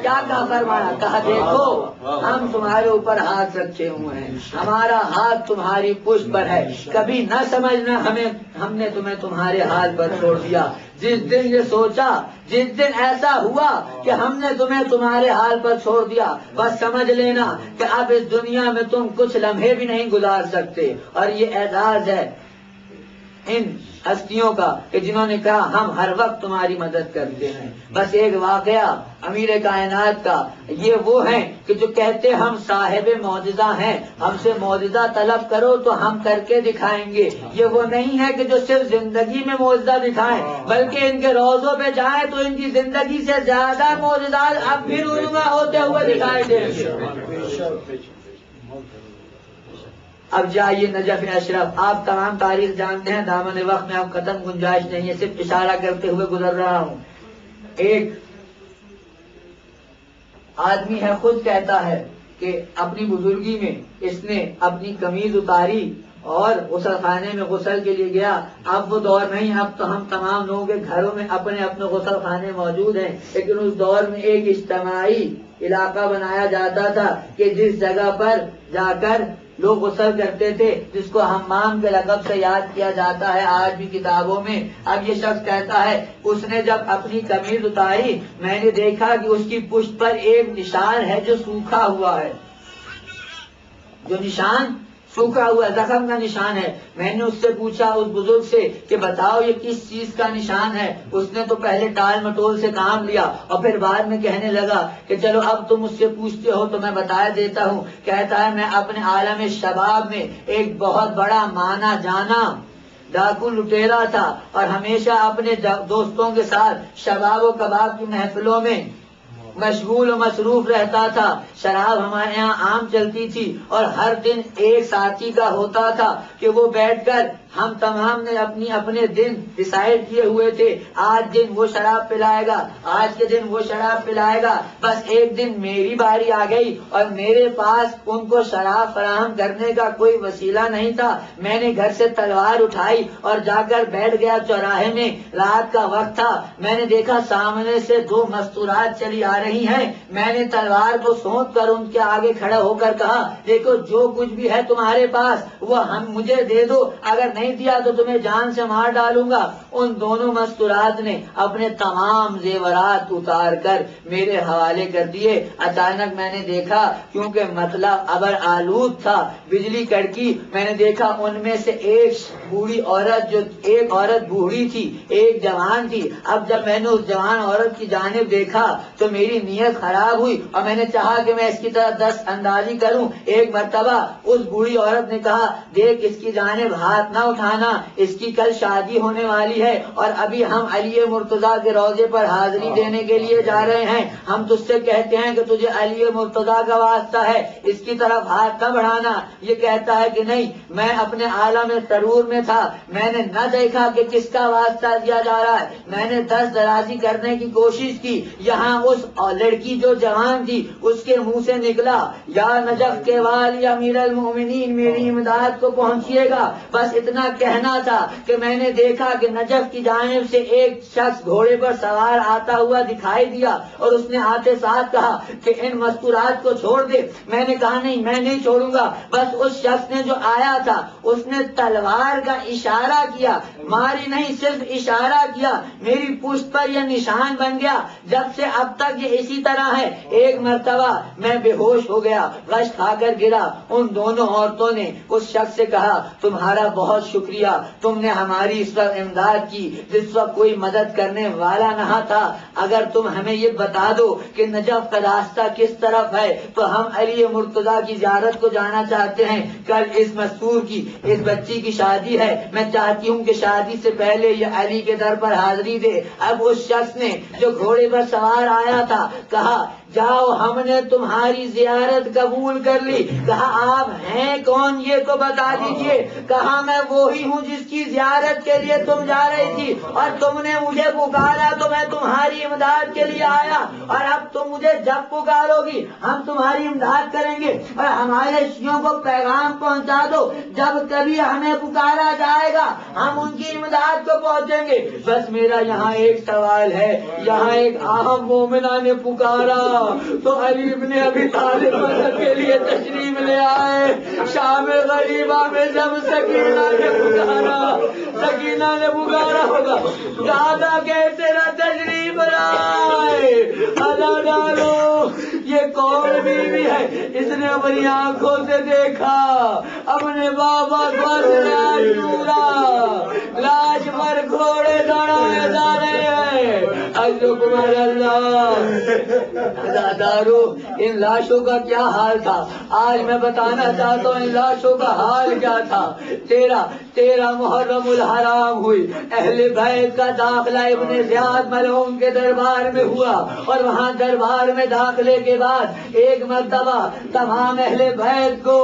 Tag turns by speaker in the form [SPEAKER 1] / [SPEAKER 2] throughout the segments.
[SPEAKER 1] کیا کہا فرمایا؟ کہا دیکھو ہم تمہارے اوپر ہاتھ رکھے ہوئے ہیں، ہمارا ہاتھ تمہاری پشت پر ہے، کبھی نہ سمجھنا ہم نے تمہیں تمہارے حال پر چھوڑ دیا۔ جس دن یہ سوچا، جس دن ایسا ہوا کہ ہم نے تمہیں تمہارے حال پر چھوڑ دیا، بس سمجھ لینا کہ اب اس دنیا میں تم کچھ لمحے بھی نہیں گزار سکتے۔ اور یہ اعزاز ہے ان ہستیوں کا کہ جنہوں نے کہا ہم ہر وقت تمہاری مدد کرتے ہیں۔ بس ایک واقعہ امیر کائنات کا، یہ وہ ہیں کہ جو کہتے ہم صاحب معجزہ ہیں، ہم سے معجزہ طلب کرو تو ہم کر کے دکھائیں گے۔ یہ وہ نہیں ہے کہ جو صرف زندگی میں معجزہ دکھائیں، بلکہ ان کے روضوں پہ جائیں تو ان کی زندگی سے زیادہ معجزات اب بھی رونما ہوتے ہوئے دکھائی دیں گے۔ اب جائیے نجف اشرف، آپ تمام تاریخ جانتے ہیں، دامن وقت میں اب ختم گنجائش نہیں ہے، صرف اشارہ کرتے ہوئے گزر رہا ہوں۔ ایک آدمی ہے، خود کہتا ہے کہ اپنی بزرگی میں اس نے اپنی قمیض اتاری اور غسل خانے میں غسل کے لیے گیا۔ اب وہ دور نہیں، اب تو ہم تمام لوگوں کے گھروں میں اپنے اپنے غسل خانے موجود ہیں، لیکن اس دور میں ایک اجتماعی علاقہ بنایا جاتا تھا کہ جس جگہ پر جا کر لوگ غسل کرتے تھے، جس کو حمام کے لقب سے یاد کیا جاتا ہے آج بھی کتابوں میں۔ اب یہ شخص کہتا ہے اس نے جب اپنی قمیض اتاری، میں نے دیکھا کہ اس کی پشت پر ایک نشان ہے جو سوکھا ہوا ہے، جو نشان سوکھا ہوا زخم کا نشان ہے۔ میں نے اس سے پوچھا، اس بزرگ سے، کہ بتاؤ یہ کس چیز کا نشان ہے؟ اس نے تو پہلے ٹال مٹول سے کام لیا اور پھر بعد میں کہنے لگا کہ چلو اب تم مجھ سے پوچھتے ہو تو میں بتا دیتا ہوں۔ کہتا ہے میں اپنے عالم شباب میں ایک بہت بڑا مانا جانا ڈاکو لٹیرا تھا اور ہمیشہ اپنے دوستوں کے ساتھ شباب و کباب کی محفلوں میں مشغول و مصروف رہتا تھا۔ شراب ہمارے یہاں عام چلتی تھی اور ہر دن ایک ساتھی کا ہوتا تھا کہ وہ بیٹھ کر ہم تمام نے اپنے دن ڈیسائیڈ کیے ہوئے تھے، آج دن وہ شراب پلائے گا، آج کے دن وہ شراب پلائے گا۔ بس ایک دن میری باری آ گئی اور میرے پاس ان کو شراب فراہم کرنے کا کوئی وسیلہ نہیں تھا۔ میں نے گھر سے تلوار اٹھائی اور جا کر بیٹھ گیا چوراہے میں۔ رات کا وقت تھا، میں نے دیکھا سامنے سے دو مستورات چلی آ رہی ہیں۔ میں نے تلوار کو سونت کر ان کے آگے کھڑا ہو کر کہا دیکھو جو کچھ بھی ہے تمہارے پاس وہ مجھے دے دو، اگر نہیں دیا تو تمہیں جان سے مار ڈالوں گا۔ ان دونوں مستورات نے اپنے تمام زیورات اتار کر میرے حوالے کر دیے۔ اچانک میں نے دیکھا، کیونکہ مطلب ابر آلود تھا، بجلی کڑکی، میں نے دیکھا ان میں سے ایک بوڑھی عورت، ایک عورت بوڑھی تھی، ایک جوان تھی۔ اب جب میں نے اس جوان عورت کی جانب دیکھا تو میری نیت خراب ہوئی اور میں نے چاہا کہ میں اس کی طرف دست اندازی کروں۔ ایک مرتبہ اس بوڑھی عورت نے کہا دیکھ اس کی جانب ہاتھ نہ اٹھانا، اس کی کل شادی ہونے والی ہے اور ابھی ہم علی مرتضیٰ کے روضے پر حاضری دینے کے لیے جا رہے ہیں، ہم تجھ سے کہتے ہیں کہ تجھے علی مرتضیٰ کا واسطہ ہے، اس کی طرف ہاتھ نہ بڑھانا۔ یہ کہتا ہے کہ نہیں، میں اپنے عالم سرور میں تھا، میں نے نہ دیکھا کہ کس کا واسطہ دیا جا رہا ہے۔ میں نے دست درازی کرنے کی کوشش کی، یہاں اس لڑکی جو جوان تھی اس کے منہ سے نکلا یا نجف کے والی امیر المومنین میری امداد کو پہنچیے گا۔ بس اتنا کہنا تھا کہ میں نے دیکھا کہ نجف کی جانب سے ایک شخص گھوڑے پر سوار آتا ہوا دکھائی دیا اور اس نے آتے ساتھ کہا کہ ان مستورات کو چھوڑ دے۔ میں نے کہا نہیں، میں نہیں چھوڑوں گا۔ بس اس شخص نے جو آیا تھا اس نے تلوار کا اشارہ کیا، ماری نہیں، صرف اشارہ کیا، میری پشت پر یہ نشان بن گیا۔ جب سے اب تک یہ اسی طرح ہے۔ ایک مرتبہ میں بے ہوش ہو گیا، غش کھا کر گرا۔ ان دونوں عورتوں نے اس شخص سے کہا تمہارا بہت شکریہ، تم نے ہماری اس وقت امداد کی جس وقت کوئی مدد کرنے والا نہ تھا۔ اگر تم ہمیں یہ بتا دو کہ نجف کا راستہ کس طرف ہے تو ہم علی مرتضیٰ کی زیارت کو جانا چاہتے ہیں۔ کل اس مستور کی، اس بچی کی شادی ہے، میں چاہتی ہوں کہ شادی سے پہلے یہ علی کے در پر حاضری دے۔ اب اس شخص نے جو گھوڑے پر سوار آیا تھا کہا جاؤ، ہم نے تمہاری زیارت قبول کر لی۔ کہا آپ ہیں کون یہ تو بتا دیجئے۔ کہا میں وہی ہوں جس کی زیارت کے لیے تم جا رہی تھی اور تم نے مجھے پکارا تو میں تمہاری امداد کے لیے آیا، اور اب تم مجھے جب پکارو گی ہم تمہاری امداد کریں گے۔ اور ہمارے شیعوں کو پیغام پہنچا دو جب کبھی ہمیں پکارا جائے گا ہم ان کی امداد کو پہنچیں گے۔ بس میرا یہاں ایک سوال ہے، یہاں ایک اہم مومنہ نے پکارا تو علی ابن ابی طالب مدد کے لیے تشریف لے آئے. شام غریبہ میں جب سکینہ نے پکارا ہوگا دادا کیسے نہ تشریف لائے. اللہ ڈالو یہ کون بیوی ہے؟ اس نے اپنی آنکھوں سے دیکھا اپنے بابا کو لاش پر گھوڑے دوڑائے جا رہے ہیں. اجرکم اللہ دارو ان لاشوں کا کیا حال تھا آج میں بتانا چاہتا ہوں. ان لاشوں کا حال کیا تھا. تیرہ محرم الحرام ہوئی. اہل بیت کا داخلہ ابن زیاد ملعون کے دربار میں ہوا اور وہاں دربار میں داخلے کے بعد ایک مرتبہ تمام اہل بیت کو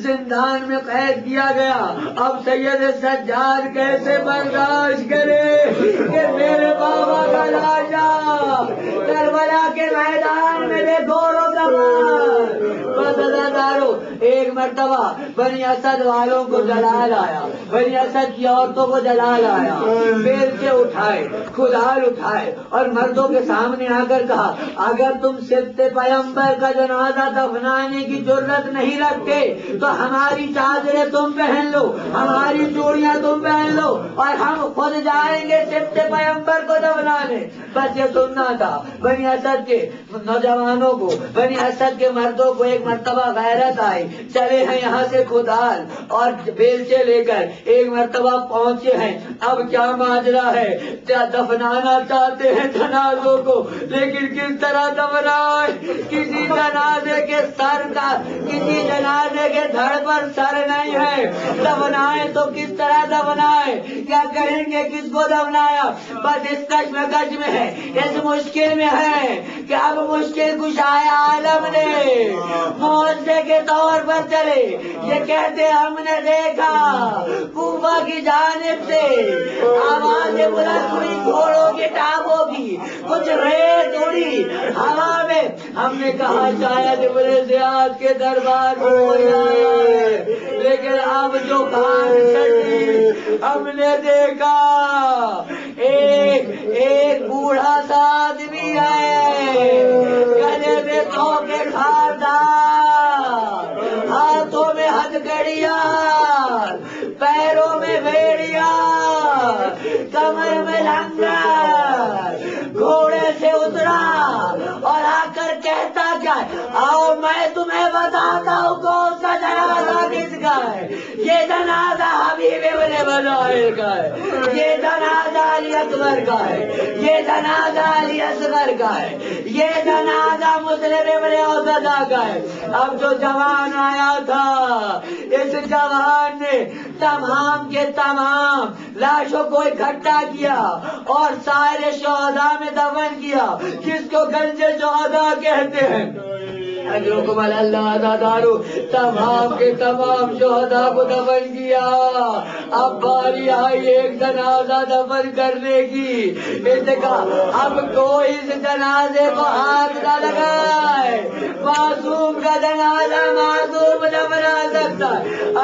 [SPEAKER 1] زندان میں قید کیا گیا. اب سید سجاد کیسے برداشت کرے کہ میرے بابا کا لاشا کربلا کے میدان میں بے گور و دمار. بس دارو ایک مرتبہ بنی اسد والوں کو جلال آیا. بنی اسد کی عورتوں کو جلال آیا. پیر سے اٹھائے کھدال اٹھائے اور مردوں کے سامنے آ کر کہا اگر تم سبت پیغمبر کا جنازہ دفنانے کی جرت نہیں رکھتے تو ہماری چادریں تم پہن لو, ہماری چوڑیاں تم پہن لو اور ہم خود جائیں گے سبت پیغمبر کو دفنانے. بس یہ سننا تھا. بنی اسد کے نوجوانوں کو, بنی اسد کے مردوں کو ایک مرتبہ غیرت آئی. چلے ہیں یہاں سے کھدال اور بیلچے لے کر ایک مرتبہ پہنچے ہیں. اب کیا ماجرا ہے؟ کیا دفنانا چاہتے ہیں جنازوں کو, لیکن کس طرح دفنائے؟ کسی جنازے کے سر کا, کسی جنازے کے دھڑ پر سر نہیں ہے. دفنائے تو کس طرح دفنائے؟ کیا کہیں گے کس کو دفنایا؟ بس اس کشمکش میں ہے, اس مشکل میں ہے کہ اب مشکل کشائے عالم نے معاوضے کے طور پر چلے. یہ کہتے ہم نے دیکھا کوفہ کی جانب سے آوازیں بلند ہوئی گھوڑوں کی ٹانگوں کی, کچھ ریت اڑی ہوا میں. ہم نے کہا شاید ابن زیاد کے دربار میں کوئی آیا ہے, لیکن اب جو کان چڑھی ہم نے دیکھا ایک بوڑھا سا آدمی ہے گلے میں دھوکے خاردار, ہاتھوں میں ہتھکڑیاں, پیروں میں بھیڑیا, کمر میں لنگر, گھوڑے سے اترا اور آ کر کہتا کیا آؤ میں تمہیں بتاتا ہوں کون سا جنازہ کس کا ہے. یہ جنازہ حبیب ابن بلال کا ہے, یہ جنازہ علی اکبر کا ہے, یہ جنازہ علی اصغر کا ہے, یہ جنازہ مسلم ابن اوسطا کا ہے. اب جو جوان آیا تھا اس جوان نے تمام کے تمام لاشوں کو اکٹھا کیا اور سارے شہداء میں دفن کیا, جس کو گنج شہداء کہتے ہیں. اجرکم اللہ دارو تمام کے تمام شہداء کو دفن کیا. اب باری آئی ایک جنازہ دفن کرنے کی. اس نے کہا اب کوئی اس جنازے کو ہاتھ نہ لگائے, معصوم کا جنازہ معصوم نہ بنا سکتا.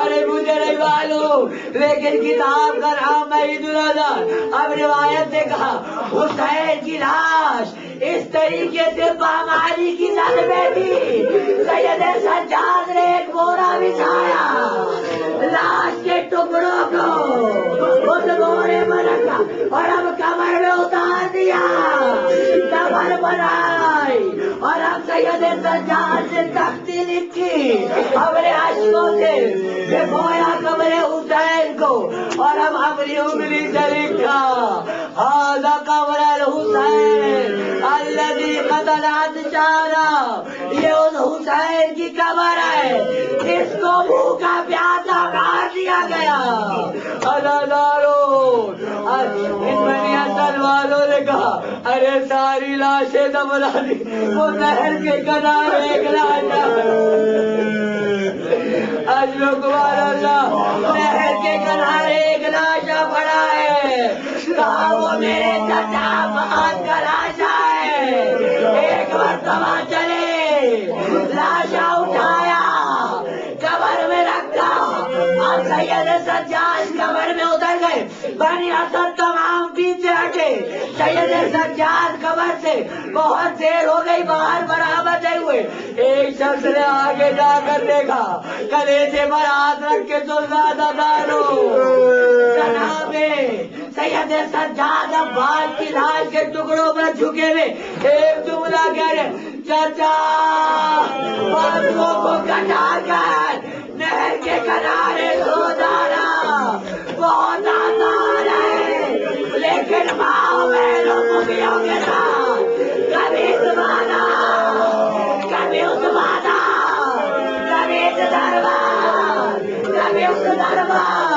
[SPEAKER 1] ارے گزرے والوں, لیکن کتاب کا نام معید الرحمان. اب روایت نے کہا حسین کی لاش اس طریقے سے پامالی کی زد میں تھی. سید سجاد نے ایک بورا بچھایا, لاش کے ٹکڑوں کو اس بورے میں رکھا اور اب کمر میں اتار دیا, کمر بنائی اور اب سید سجاد سے تختی لکھی اپنے اشکوں سے بھگویا قبر حسین کو اور اب اپنی انگلی سے لکھا ھذا قبر الحسین الذی قتلت شارا. یہ اس حسین کی قبر ہے جس کو بھوکا پیاسا مار دیا گیا. ادادارو ان بنی اسد والوں نے کہا ارے ساری لاشیں دفنا دی, وہ نہر کے کنارے ایک لاش اجرکم اللہ نہر کے کنارے ایک لاشا پڑا ہے. کہا وہ میرے چچا بہت کا لاشا ہے. ایک مرتبہ چلے لاشا اٹھایا قبر میں رکھا اور سید سجاد قبر میں اتر گئے، بنی اسد تمام پیچھے ہٹے، سید سجاد قبر سے بہت دیر ہو گئی باہر برآمد ہوئے، ایک شخص نے آگے جا کر دیکھا، کلیجے پر ہاتھ رکھ کے سلزادہ دارو جناب سید سجاد عباس کی لاش کے ٹکڑوں پر جھکے ہوئے ایک جملہ کہہ رہے، چچا بازوؤں کو کٹا کر نہر کے کنارے سو جانا بہت آسان ہے، لیکن ماں بہنوں مکھیوں کے ساتھ کبھی زمانہ کبھی عثمانہ کبھی دربار کبھی اس دربار